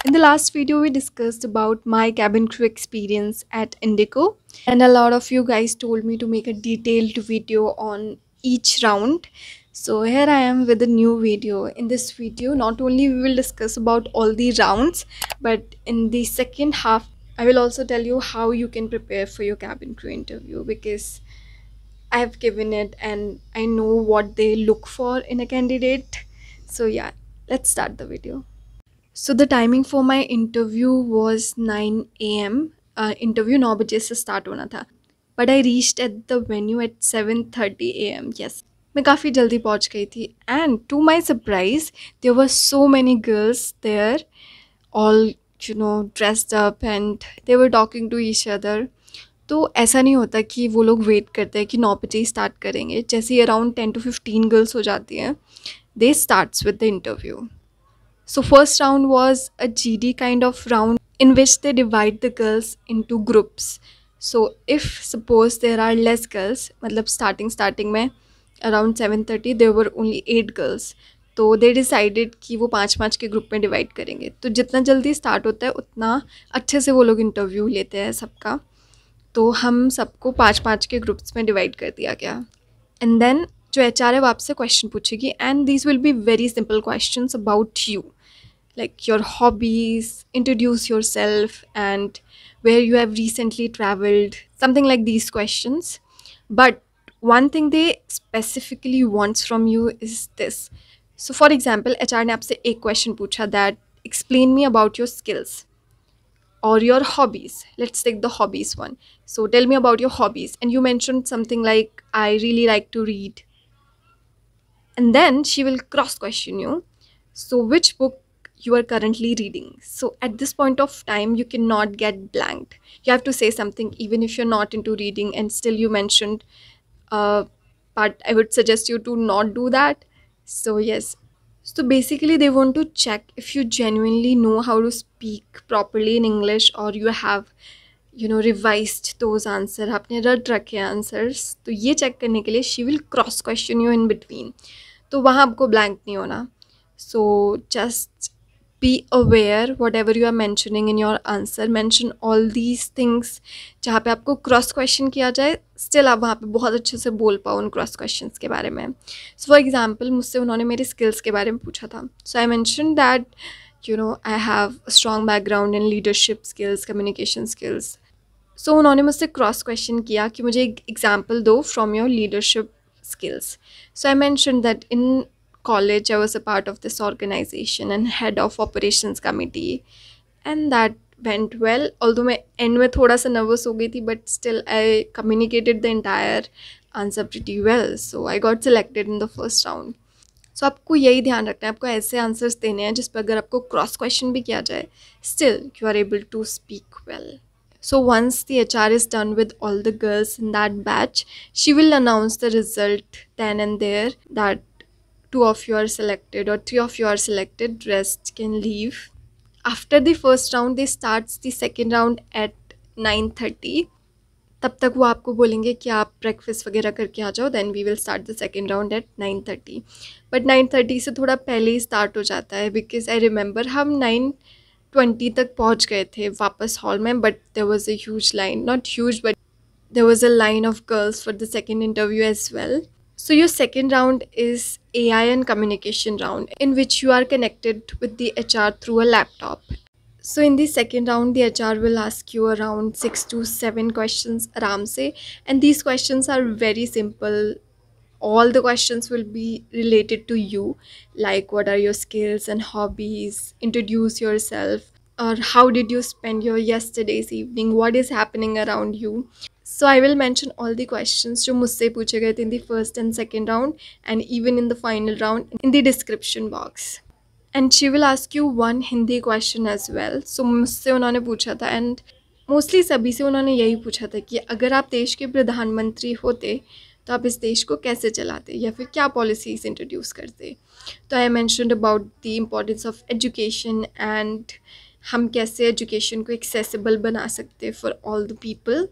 In the last video, we discussed about my cabin crew experience at Indigo, and a lot of you guys told me to make a detailed video on each round. So here I am with a new video. In this video, not only we will discuss about all the rounds, but in the second half, I will also tell you how you can prepare for your cabin crew interview because I have given it and I know what they look for in a candidate. So yeah, let's start the video. So the timing for my interview was 9 a.m. Interview 9 बजे से start होना था. But I reached at the venue at 7:30 a.m. Yes, मैं काफ़ी जल्दी पहुंच गई थी. And to my surprise, there were so many girls there, all dressed up and they were talking to each other. तो ऐसा नहीं होता कि वो लोग वेट करते हैं कि 9 बजे ही स्टार्ट करेंगे. जैसे ही अराउंड 10 to 15 गर्ल्स हो जाती हैं, they starts with the interview. So first round was a GD kind of round in which they divide the girls into groups. So if suppose there are less girls, मतलब starting में around 7:30 there were only 8 girls. तो they decided कि वो 5-5 के group में divide करेंगे. तो जितना जल्दी स्टार्ट होता है उतना अच्छे से वो लोग इंटरव्यू लेते हैं सबका. तो हम सबको 5-5 के ग्रुप्स में डिवाइड कर दिया गया. एंड देन जो HR है वो आपसे क्वेश्चन पूछेगी and these will be very simple questions about you, like your hobbies, introduce yourself, and where you have recently traveled, something like these questions. But one thing they specifically wants from you is this. So for example, HR ने आपसे एक question पूछा that explain me about your skills or your hobbies. Let's take the hobbies one. So tell me about your hobbies, and you mentioned something like I really like to read, and then she will cross question you. So which book you are currently reading? So at this point of time you cannot get blanked. You have to say something even if you're not into reading and still you mentioned, but I would suggest you to not do that. So yes, so basically they want to check if you genuinely know how to speak properly in English, or you have revised those answer, आपने रट रखे answers. तो ये check करने के लिए she will cross question you in between. तो वहाँ आपको ब्लैंक नहीं होना. So just be aware whatever you are mentioning in your answer. Mention all these things. जहाँ पे आपको क्रॉस क्वेश्चन किया जाए स्टिल आप वहाँ पे बहुत अच्छे से बोल पाओ उन क्रॉस क्वेश्चन के बारे में. सो फॉर एग्जाम्पल मुझसे उन्होंने मेरे स्किल्स के बारे में पूछा था. So I mention that I have a strong background in leadership skills, communication skills. So उन्होंने मुझसे क्रॉस क्वेश्चन किया कि मुझे एक एग्जाम्पल दो from your leadership skills. So I mentioned that in college I was a part of this organization and head of operations committee, and that went well. Although मैं end में थोड़ा सा nervous हो गई थी, but still I communicated the entire answer pretty well. So I got selected in the first round. So आपको यही ध्यान रखना है, आपको ऐसे आंसर्स देने हैं जिस पर अगर आपको क्रॉस क्वेश्चन भी किया जाए still you are able to speak well. So once the HR is done with all the girls in that batch, she will announce the result then and there that 2 of you are selected or 3 of you are selected, rest can leave. After the first round, they starts the second round at 9:30. तब तक वो आपको बोलेंगे कि आप breakfast वगैरह करके आ जाओ, then we will start the second round at 9:30. But 9:30 से थोड़ा पहले ही स्टार्ट हो जाता है बिकॉज आई रिमेंबर हम 9:20 तक पहुंच गए थे वापस हॉल में, but there was a huge line, not huge but there was a line of girls for the second interview as well. So your second round is AI and communication round, in which you are connected with the HR through a laptop. So in the second round, the HR will ask you around 6 to 7 questions aram se, and these questions are very simple. All the questions will be related to you, like what are your skills and hobbies, introduce yourself, or how did you spend your yesterday's evening, what is happening around you. So I will mention all the questions जो मुझसे पूछे गए थे in the first and second round, and even in the final round in the description box. And she will ask you one Hindi question as well. So मुझसे उन्होंने पूछा था, and mostly सभी से उन्होंने यही पूछा था कि अगर आप देश के प्रधानमंत्री होते तो आप इस देश को कैसे चलाते या फिर क्या पॉलिसीज़ इंट्रोड्यूस करते. तो आई mentioned about the importance of education and हम कैसे एजुकेशन को एक्सेसिबल बना सकते for all the people.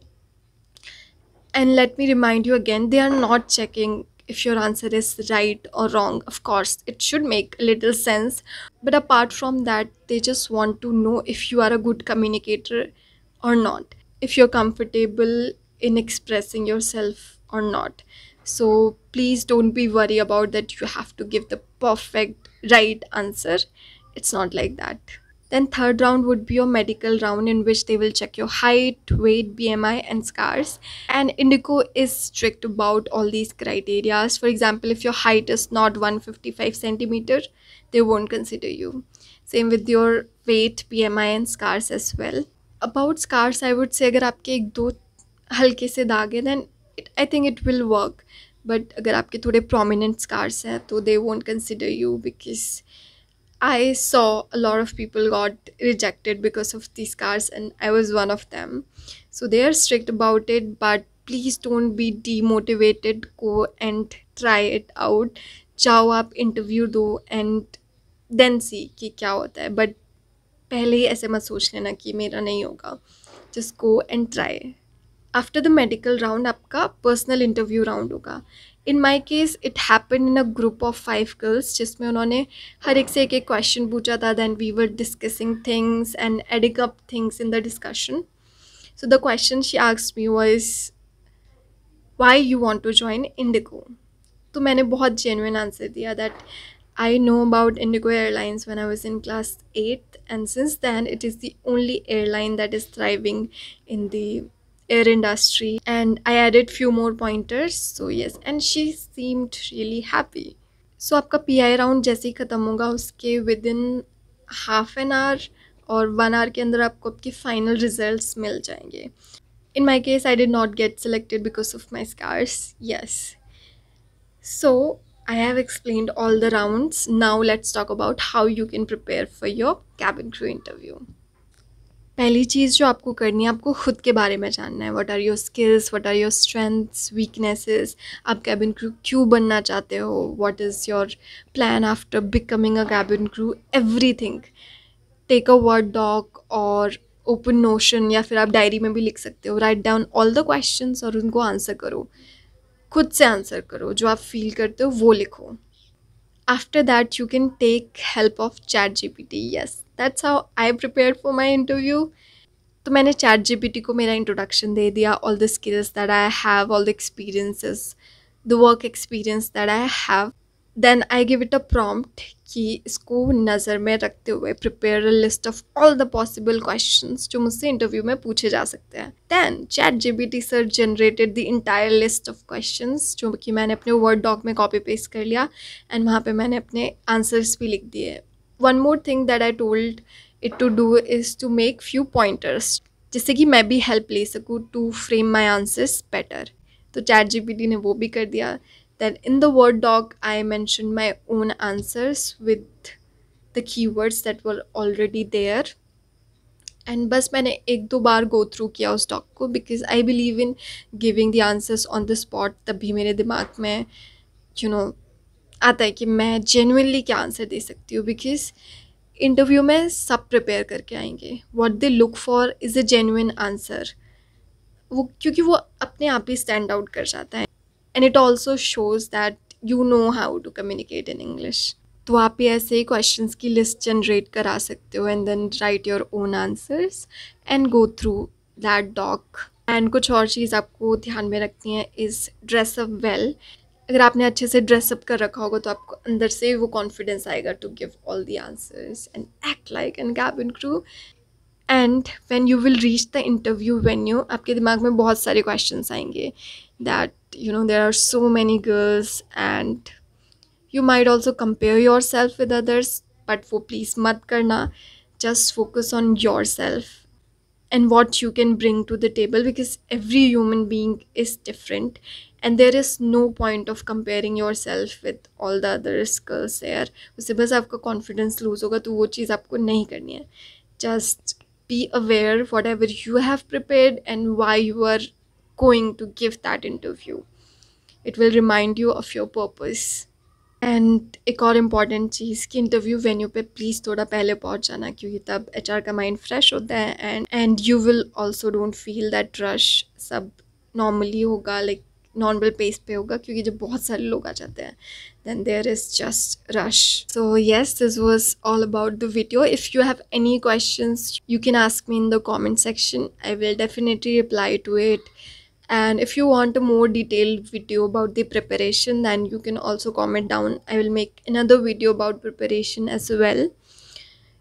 And let me remind you again, they are not checking if your answer is right or wrong. Of course, it should make a little sense. But apart from that, they just want to know if you are a good communicator or not, if you're comfortable in expressing yourself or not. So please don't be worried about that you have to give the perfect right answer. It's not like that. Then third round would be your medical round, in which they will check your height, weight, BMI, and scars. And Indigo is strict about all these criterias. For example, if your height is not 155 centimeter, they won't consider you. Same with your weight, BMI, and scars as well. About scars, I would say अगर आपके एक दो हल्के से दाग है, then I think it will work. But अगर आपके थोड़े prominent scars है, तो they won't consider you, because I saw a lot of people got rejected because of these scars, and I was one of them. So they are strict about it, but please don't be demotivated. Go and try it out. जाओ आप interview दो and then see कि क्या होता है. But पहले ही ऐसे मत सोच लेना कि मेरा नहीं होगा. Just go and try. After the medical round, आपका personal interview round होगा. In my case, it happened in a group of 5 girls, जिसमें उन्होंने हर एक से एक question पूछा था. Then we were discussing things and adding up things in the discussion. So the question she asked me was, why you want to join Indigo? तो मैंने बहुत genuine answer दिया that I know about Indigo Airlines when I was in class 8, and since then it is the only airline that is thriving in the air industry. And I added few more pointers. So yes, and she seemed really happy. So आपका PI round जैसे ही ख़त्म होगा, उसके with in half an hour और 1 our के अंदर आपको आपके फाइनल रिजल्ट्स मिल जाएंगे. In my case, I did not get selected because of my scars. Yes. So I have explained all the rounds. Now let's talk about how you can prepare for your cabin crew interview. पहली चीज़ जो आपको करनी है, आपको खुद के बारे में जानना है. What are your skills, what are your strengths, weaknesses, आप कैबिन क्रू क्यों बनना चाहते हो, what is your plan after becoming a cabin crew, everything. Take a word doc और ओपन नोशन, या फिर आप डायरी में भी लिख सकते हो. Write down all the questions और उनको आंसर करो. खुद से आंसर करो, जो आप फील करते हो वो लिखो. After that, you can take help of ChatGPT. Yes, that's how I prepared for my interview. तो मैंने ChatGPT को मेरा इंट्रोडक्शन दे दिया, all the skills that I have, all the experiences, the work experience that I have. Then I give it a prompt कि इसको नज़र में रखते हुए prepare a list of all the possible questions जो मुझसे इंटरव्यू में पूछे जा सकते हैं. Then ChatGPT sir generated the entire list of questions जो कि मैंने अपने word doc में copy paste कर लिया, and वहाँ पे मैंने अपने answers भी लिख दिए. One more thing that I told it to do is to make few pointers, जिससे कि मैं भी help ले सकूँ to frame my answers better. तो ChatGPT ने वो भी कर दिया. Then in the Word doc, I mentioned my own answers with the keywords that were already there. And बस मैंने एक दो बार go through किया उस doc को, because I believe in giving the answers on the spot. तभी मेरे दिमाग में आता है कि मैं genuinely क्या answer दे सकती हूँ, because interview में सब prepare करके आएंगे. What they look for is a genuine answer. वो क्योंकि वो अपने आप ही stand out कर जाता है. And it also shows that you know how to communicate in English. तो आप भी ऐसे ही questions की list generate करा सकते हो, and then write your own answers and go through that doc. And कुछ और चीज़ आपको ध्यान में रखनी है is dress up well. अगर आपने अच्छे से ड्रेस अप कर रखा होगा तो आपको अंदर से वो कॉन्फिडेंस आएगा to give all the answers and act like a cabin crew. And when you will reach the interview venue, आपके दिमाग में बहुत सारे questions आएंगे that there are so many girls, and you might also compare yourself with others, but वो please मत करना. Just focus on yourself and what you can bring to the table, because every human being is different, and there is no point of comparing yourself with all the other girls there. उससे बस आपका confidence lose होगा, तो वो चीज़ आपको नहीं करनी है. Just be aware whatever you have prepared and why you are going to give that interview. It will remind you of your purpose. And एक और इम्पॉर्टेंट चीज़ कि इंटरव्यू वेन्यू पे प्लीज़ थोड़ा पहले पहुंच जाना, क्योंकि तब HR का माइंड फ्रेश होता है, and you will also don't feel that rush. सब नॉर्मली होगा, लाइक नॉर्मल पेस पे होगा, क्योंकि जब बहुत सारे लोग आ जाते हैं then there is just rush. So yes, this was all about the video. If you have any questions, you can ask me in the comment section. I will definitely reply to it. And if you want a more detailed video about the preparation, then you can also comment down. I will make another video about preparation as well.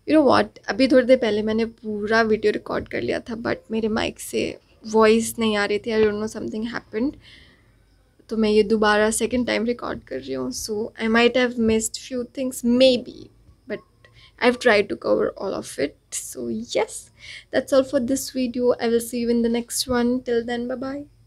You know what, अभी थोड़ी देर पहले मैंने पूरा video record कर लिया था, but मेरे mic से वॉइस नहीं आ रही थी. I don't know, something happened. तो मैं ये दोबारा सेकंड टाइम रिकॉर्ड कर रही हूँ. So I might have missed few things maybe, but I've tried to cover all of it. So yes, that's all for this video. I will see you in the next one. Till then, bye bye.